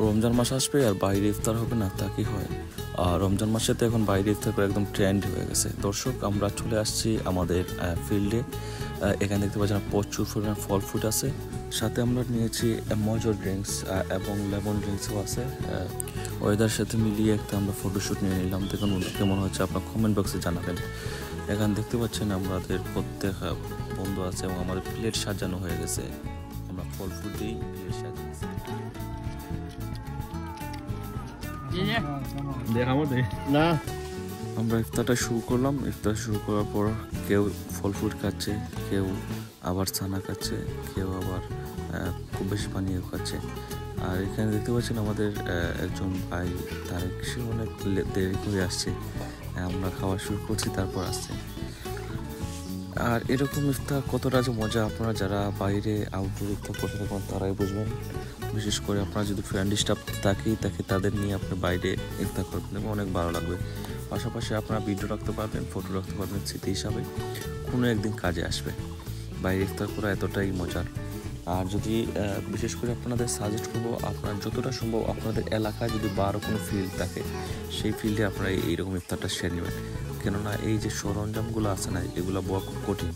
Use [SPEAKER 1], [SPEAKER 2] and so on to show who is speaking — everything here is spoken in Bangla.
[SPEAKER 1] রমজান মাস আসবে আর বাইরে ইফতার হবে না, তা কি হয়? আর রমজান মাসে তো এখন বাইরে ইফতার করে একদম ট্রেন্ড হয়ে গেছে। দর্শক, আমরা চলে আসছি আমাদের ফিল্ডে। এখানে দেখতে পাচ্ছেন প্রচুর পরিমাণ ফল ফ্রুট আছে, সাথে আমরা নিয়েছি মজো ড্রিঙ্কস এবং লেমন ড্রিঙ্কসও আছে। ওয়েদার সাথে মিলিয়ে একটা আমরা ফটোশ্যুট নিয়ে নিলাম। দেখুন কেমন হচ্ছে, আপনার কমেন্ট বক্সে জানাবেন। এখানে দেখতে পাচ্ছেন আমাদের প্রত্যেক বন্ধু আছে এবং আমাদের প্লেট সাজানো হয়ে গেছে। আমরা ফল ফ্রুট দিয়েই প্লেট সাজিয়েছি। আমরা ইফতারটা শুরু করলাম। ইফতার শুরু করার পর কেউ ফল ফ্রুট খাচ্ছে, কেউ আবার ছানা খাচ্ছে, কেউ আবার খুব বেশি পানীয় খাচ্ছে। আর এখানে দেখতে পাচ্ছেন আমাদের একজন ভাই তারেক, সে অনেক দেরি করে আসছে। আমরা খাওয়া শুরু করছি, তারপর আসছে। আর এরকম ইফতার কতটা যে মজা, আপনারা যারা বাইরে আউটডোর ইফতার করতে থাকবেন তারাই বুঝবেন। বিশেষ করে আপনারা যদি ফ্রেন্ড স্টাফ থাকে তাদের নিয়ে আপনি বাইরে ইফতার করবেন এবং অনেক ভালো লাগবে। পাশাপাশি আপনারা ভিডিও রাখতে পারবেন, ফটো রাখতে পারবেন, স্মৃতি হিসাবে কোনো একদিন কাজে আসবে। বাইরে ইফতার করা এতটাই মজার। আর যদি বিশেষ করে আপনাদের সাজেস্ট করবো, আপনার যতটা সম্ভব আপনাদের এলাকায় যদি বারো কোনো ফিল্ড থাকে, সেই ফিল্ডে আপনারা এইরকম ইফতারটা সেরে নেবেন। কেননা এই যে সরঞ্জামগুলো আছে না, এগুলো বড় খুব কঠিন।